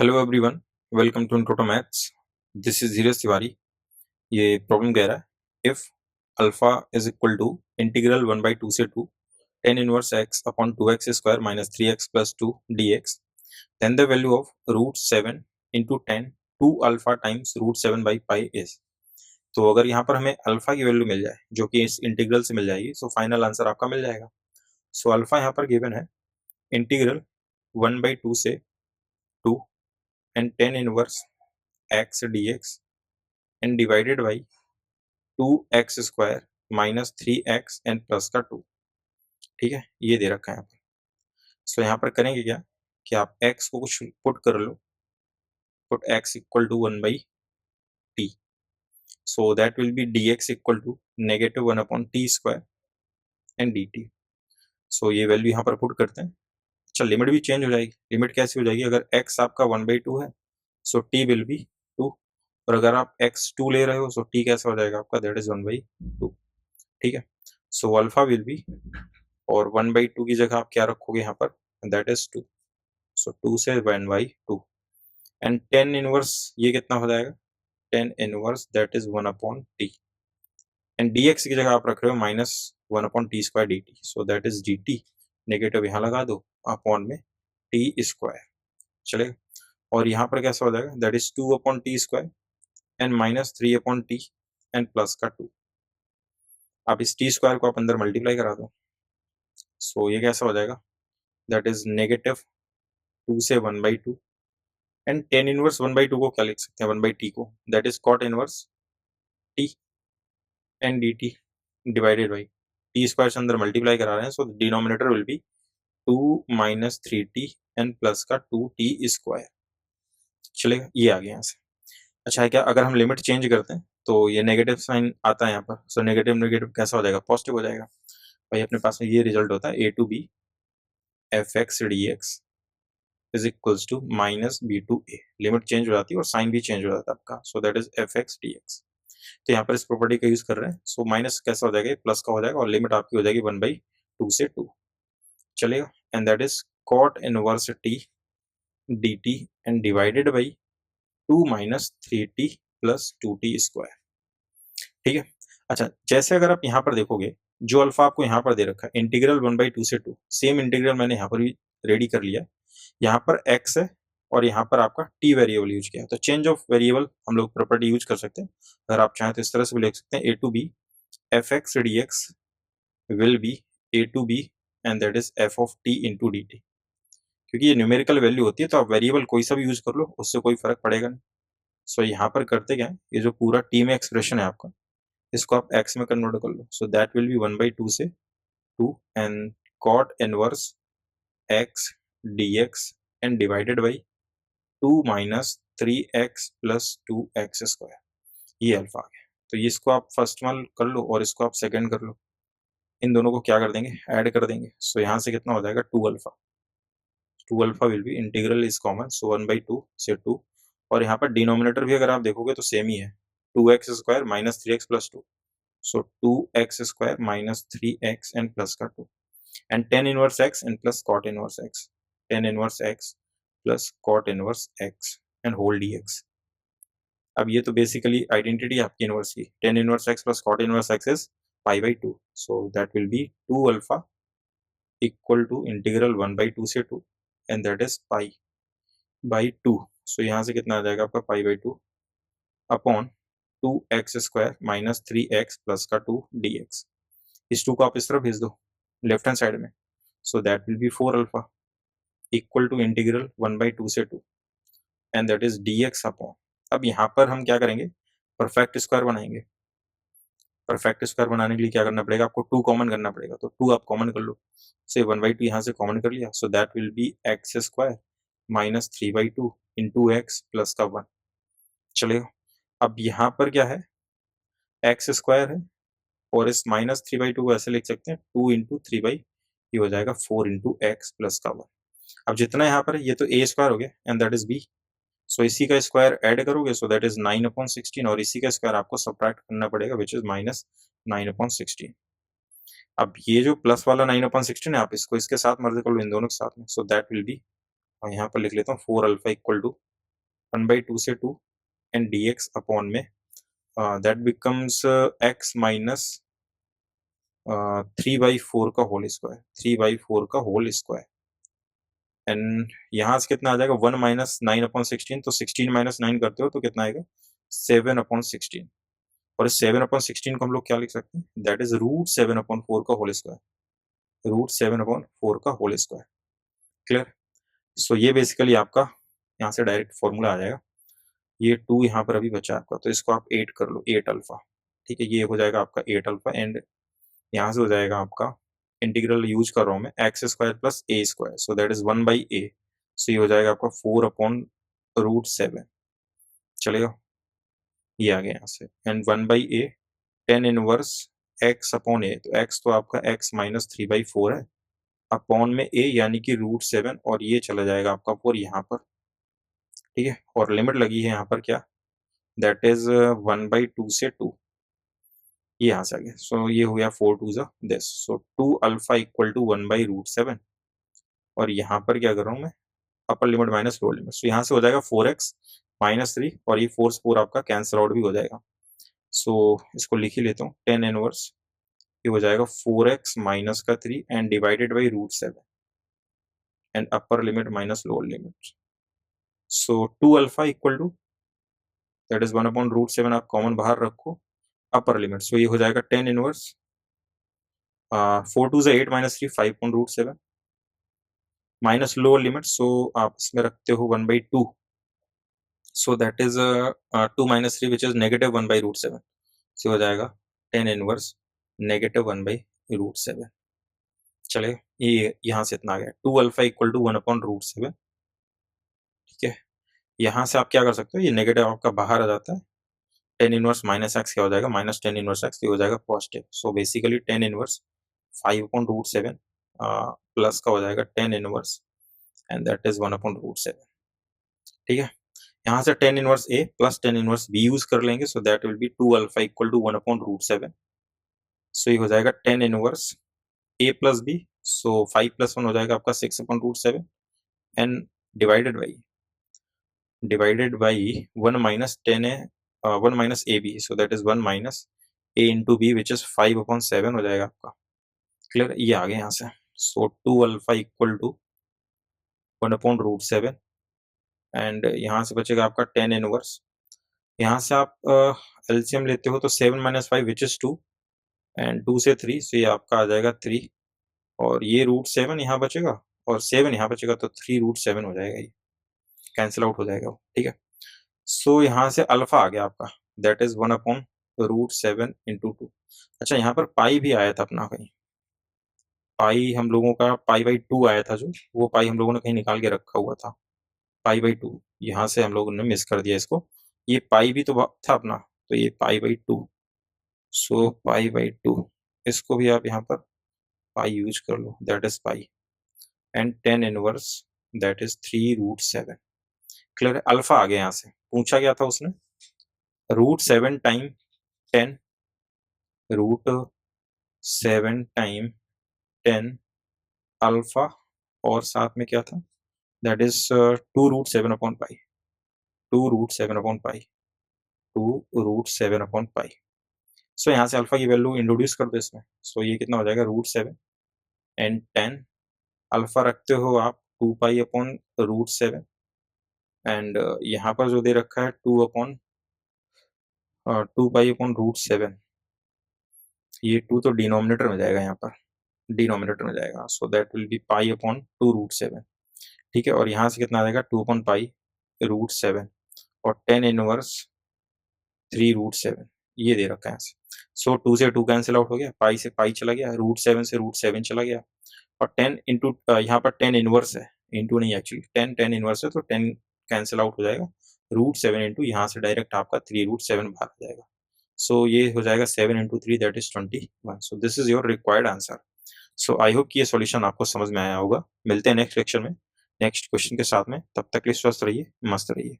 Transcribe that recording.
Hello everyone, welcome to Intoto maths. This is Dheeraj Tiwari. ये problem कह रहा है if alpha is equal to integral 1/2 से 2 tan inverse x upon 2x square minus 3x plus 2 dx, then the value of root 7 into tan 2 alpha times root 7 by pi is. तो अगर यहाँ पर हमें अल्फा की वैल्यू मिल जाए जो कि इस इंटीग्रल से मिल जाएगी, सो फाइनल आंसर आपका मिल जाएगा। सो अल्फा यहाँ पर गिवन है इंटीग्रल 1/2 से 2 and tan inverse x dx and divided by 2x square minus 3x and plus का 2। ठीक है, ये दे रखा है यहाँ पर। सो यहाँ पर करेंगे क्या कि आप x को कुछ पुट कर लो, put x equal to 1/t, so that will be dx equal to -1 upon t square and dt। So ये वैल्यू यहाँ पर पुट करते हैं। अच्छा, लिमिट भी चेंज हो जाएगी। लिमिट कैसे हो जाएगी? अगर x आपका 1/2 है सो t विल बी 2, और अगर आप x2 ले रहे हो सो t कैसा हो जाएगा आपका? That is 1/2। ठीक है, सो अल्फा विल बी, और 1/2 की जगह आप क्या रखोगे यहाँ पर? That is 2। सो 2 से 1/2 एंड टेन इनवर्स ये कितना हो जाएगा? Tan inverse that is 1 upon T, and dx की जगह आप रख रहे हो -1 upon t square dt, so that is dt। Negative यहाँ लगा दो, अपॉन में टी स्क्वायर चलेगा। और यहाँ पर कैसा हो जाएगा? That is 2 upon t square and -3 upon T and plus का 2। आप इस टी स्क्वायर को आप अंदर मल्टीप्लाई करा दो, सो ये कैसा हो जाएगा? दैट इज -2 से 1/2 एंड टेन इनवर्स 1/2 को क्या लिख सकते हैं? 1/t को, that is cot inverse t and dt divided by t square से अंदर मल्टीप्लाई करा रहे हैं, so denominator will be 2 - 3t and plus का 2t स्क्वायर चलेगा। ये आ गया यहाँ से। अच्छा है क्या, अगर हम लिमिट चेंज करते हैं तो ये नेगेटिव साइन आता है यहाँ पर, सो नेगेटिव नेगेटिव कैसा हो जाएगा? पॉजिटिव हो जाएगा। भाई अपने पास में ये रिजल्ट होता है a to b fx dx is equals to -b to a। Limit change हो जाती है और साइन भी चेंज हो जाता है आपका, सो दैट इज fx dx। तो यहाँ पर इस प्रॉपर्टी का यूज कर रहे हैं, सो माइनस कैसा हो जाएगा? प्लस का हो जाएगा, और लिमिट आपकी हो जाएगी 1/2 से 2 चलेगा। And that is cot inverse t dt and divided by 2 - 3t plus 2t square. ठीक है। अच्छा, जैसे अगर आप यहाँ पर देखोगे, जो अल्फा आपको यहाँ पर दे रखा है इंटीग्रल 1/2 से 2, सेम इंटीग्रल मैंने यहाँ पर भी रेडी कर लिया। यहाँ पर x है और यहाँ पर आपका t वेरिएबल यूज किया, तो चेंज ऑफ वेरिएबल हम लोग प्रॉपर्टी यूज कर सकते हैं। अगर आप चाहें तो इस तरह से भी लिख सकते हैं a to b fx dx will be a to b and that is f of t into dt। क्योंकि ये न्यूमेरिकल वैल्यू होती है तो आप वेरिएबल कोई सा भी यूज कर लो, उससे कोई फर्क पड़ेगा नहीं। सो यहाँ पर करते क्या है, ये जो पूरा t में एक्सप्रेशन है आपका, इसको आप x में कन्वर्ट कर लो, सो दैट विल बी 1/2 से 2 and cot inverse x dx and divided by 2 - 3x plus 2x square. ये अल्फा आ गया। तो ये इसको आप फर्स्ट वाला कर लो और इसको आप सेकंड कर लो। इन दोनों को क्या कर देंगे? ऐड कर देंगे। सो यहाँ से कितना हो जाएगा? 2 alpha. 2 alpha will be, integral is common, so 1/2 से 2, और यहाँ पर डिनोमिनेटर भी अगर आप देखोगे तो सेम ही है, 2x square minus 3x plus 2, so 2x square minus 3x and plus का 2 and tan inverse x and plus cot inverse x, tan inverse x plus cot inverse x and whole dx। अब ये तो basically identity आपकी inverse की, tan inverse x plus cot inverse x is π/2, so that will be 2 alpha equal to integral 1/2 से 2 and that is π/2। सो यहाँ से कितना आ जाएगा आपका? π/2 upon 2x square minus 3x plus का 2 dx। इस 2 को आप इस तरफ भेज दो लेफ्ट हैंड साइड में, so that will be 4 alpha equal to integral 1/2 से 2 and that is dx upon, अब यहाँ पर हम क्या करेंगे? परफेक्ट स्क्वायर बनाएंगे। परफेक्ट स्क्वायर बनाने के लिए क्या करना पड़ेगा? आपको 2 कॉमन करना पड़ेगा, तो 2 आप कॉमन कर लो, से 1/2 यहाँ से कॉमन कर लिया, सो that will B x square minus 3/2 into x plus का 1 चलेगा। अब यहाँ पर क्या है? एक्स स्क्वायर है, और इस -3/2 को ऐसे लिख सकते हैं 2 इंटू 3/, ये हो जाएगा 4 इंटू एक्स प्लस का 1। अब जितना यहाँ पर है ये तो a स्क्वायर हो गया एंड दैट इज b, सो इसी का स्क्वायर ऐड करोगे, सो दैट इज 9/16, और इसी का स्क्वायर आपको सब्ट्रैक्ट करना पड़ेगा विच इज -9/16। अब ये जो प्लस वाला 9/16 है, आप इसको इसके साथ मर्ज कर लो, इन दोनों के साथ में, सो दैट विल बी, और यहाँ पर लिख लेता हूँ 4 अल्फा इक्वल टू 1/2 से 2 एंड dx अपॉन में दैट बिकम्स x माइनस 3/4 का होल स्क्वायर, 3/4 का होल स्क्वायर। एंड यहाँ से कितना आ जाएगा 1 माइनस 9/16, तो 16 माइनस 9 करते हो तो कितना आएगा 7/16। और इस 7/16 को हम लोग क्या लिख सकते हैं, दैट इज √7/4 का होल स्क्वायर, √7/4 का होल स्क्वायर। क्लियर? सो ये बेसिकली आपका यहाँ से डायरेक्ट फॉर्मूला आ जाएगा। ये 2 यहाँ पर अभी बचा आपका, तो इसको आप 8 कर लो, 8 अल्फा। ठीक है, ये हो जाएगा आपका 8 अल्फा एंड यहाँ से हो जाएगा आपका इंटीग्रल यूज कर रहा हूँ मैं x² plus a², so that is 1/a। सो ये हो जाएगा आपका 4/√7। चलेगा, ये आ गया यहाँ से and 1/a tan inverse x upon a, तो x तो आपका x माइनस 3/4 है अपॉन में a यानी कि √7, और ये चला जाएगा आपका 4 यहाँ पर। ठीक है, और लिमिट लगी है यहाँ पर क्या, दैट इज 1/2 से 2, ये यहाँ से आ गया। सो ये हो गया 4 2 ज़ा this, so 2 alpha equal to 1/√7, और यहाँ पर क्या कर रहा हूँ मैं, upper limit minus lower limit. So यहाँ से हो जाएगा 4x माइनस 3, और ये 4 आपका कैंसिल आउट भी हो जाएगा। सो इसको लिख ही लेता हूँ, टेन इनवर्स ये हो जाएगा 4x माइनस का 3 and divided by √7 and upper limit minus lower limit. So 2 alpha equal to that is 1/√7, आप कॉमन बाहर रखो, अपर लिमिट। सो ये हो जाएगा 10 inverse 4 2 8 minus 3 5/√7 minus lower limit. So आप इसमें रखते हो 1/2, so that is 2 minus 3 which is negative 1/√7। So हो जाएगा 10 इनवर्स नेगेटिव 1/√7। चले, ये यहाँ से इतना आ गया 2 अल्फा इक्वल टू 1/√7। ठीक है, यहाँ से आप क्या कर सकते हो, ये नेगेटिव आपका बाहर आ जाता है, 10 इनवर्स माइनस एक्स क्या हो जाएगा, माइनस 10 इनवर्स एक्स, ये हो जाएगा positive. So basically 10 inverse 5/√7 plus का हो जाएगा 10 इनवर्स एंड दैट इज 1/√7। ठीक है, यहाँ से 10 inverse a plus 10 inverse b use कर लेंगे, so that will be 2 alpha equal to 1/√7। So ये हो जाएगा 10 inverse a plus b, so 5 + 1 हो जाएगा आपका 6/√7 एंड डिवाइडेड बाई 1 माइनस 10 है 1 minus a b, so that is 1 minus a into b which is 5/7 हो जाएगा आपका। क्लियर, ये आ गया यहाँ से। सो 2 अल्फा इक्वल टू 1/√7 एंड यहाँ से बचेगा आपका 10 इनवर्स। यहाँ से आप एलसीएम लेते हो तो 7 माइनस 5 विच इज 2 एंड 2 से 3, सो ये आपका आ जाएगा 3, और ये √7 यहाँ बचेगा और 7 यहाँ बचेगा, तो 3√7 हो जाएगा, ये कैंसिल आउट हो जाएगा वो। ठीक है, सो यहाँ से अल्फा आ गया आपका, दैट इज 1/√7 इंटू 2। अच्छा, यहाँ पर पाई भी आया था अपना कहीं, पाई हम लोगों का π/2 आया था, जो वो पाई हम लोगों ने कहीं निकाल के रखा हुआ था, π/2 यहाँ से हम लोगों ने मिस कर दिया इसको। ये पाई भी तो था अपना, तो ये π/2, सो π/2 इसको भी आप यहाँ पर पाई यूज कर लो, that is pi and 10 inverse that is 3√7। Clear, alpha आ गया। यहाँ से पूछा गया था उसने √7 टाइम 10, √7 टाइम 10 अल्फा, और साथ में क्या था, दैट इज 2√7/पाई, 2√7/पाई, 2√7/पाई। सो यहाँ से अल्फा की वैल्यू इंट्रोड्यूस कर दो इसमें, सो ये कितना हो जाएगा √7 एंड 10 अल्फा रखते हो आप 2π/√7 एंड यहाँ पर जो दे रखा है 2π/√7, ये 2 तो डिनोमिनेटर में जाएगा, यहाँ पर डिनोमिनेटर में जाएगा, सो दैट विल बी π/2√7। ठीक है, और यहाँ से कितना आ जाएगा 2/π√7 और 10 इनवर्स 3√7, ये दे रखा है यहाँ से। सो 2 से 2 कैंसिल आउट हो गया, पाई से पाई चला गया, √7 से √7 चला गया, और 10 इंटू यहाँ पर 10 इनवर्स है, इंटू नहीं एक्चुअली 10 इनवर्स है, तो 10 कैंसिल आउट हो जाएगा, √7 इंटू यहाँ से डायरेक्ट आपका 3√7 बाहर आ जाएगा। सो ये हो जाएगा 7 into 3 that is 21। So this is your required answer. So I hope कि ये सॉल्यूशन आपको समझ में आया होगा। मिलते हैं नेक्स्ट लेक्चर में नेक्स्ट क्वेश्चन के साथ में, तब तक के लिए स्वस्थ रहिए, मस्त रहिए।